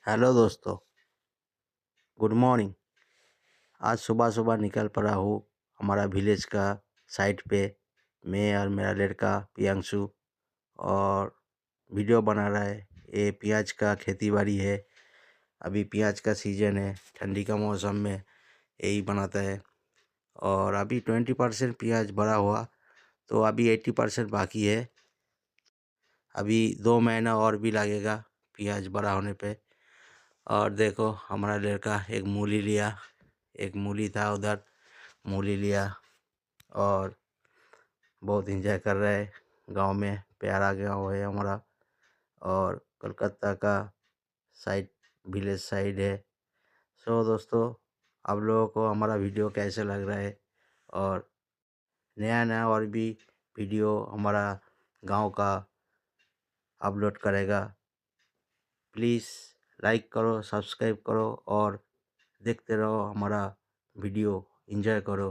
Hello दोस्तों, good morning. आज सुबह सुबह निकल पड़ा हूँ हमारा विलेज का साइट पे। मैं और मेरा लड़का प्रियांशु और वीडियो बना रहा है। ये प्याज का खेती बाड़ी है। अभी प्याज का सीजन है, ठंडी का मौसम में यही बनाता है। और अभी 20% प्याज बड़ा हुआ, तो अभी 80% बाकी है। अभी 2 महीना और भी लगेगा प्याज बड़ा होने पे। और देखो हमारा लड़का एक मूली लिया, एक मूली था उधर, मूली लिया और बहुत इंजॉय कर रहा है। गांव में प्यारा गांव है हमारा, और कलकत्ता का साइड, विलेज साइड है। सो दोस्तों, आप लोगों को हमारा वीडियो कैसे लग रहा है, और नया नया और भी वीडियो हमारा गांव का अपलोड करेगा। प्लीज़ लाइक करो, सब्सक्राइब करो और देखते रहो हमारा वीडियो, एंजॉय करो।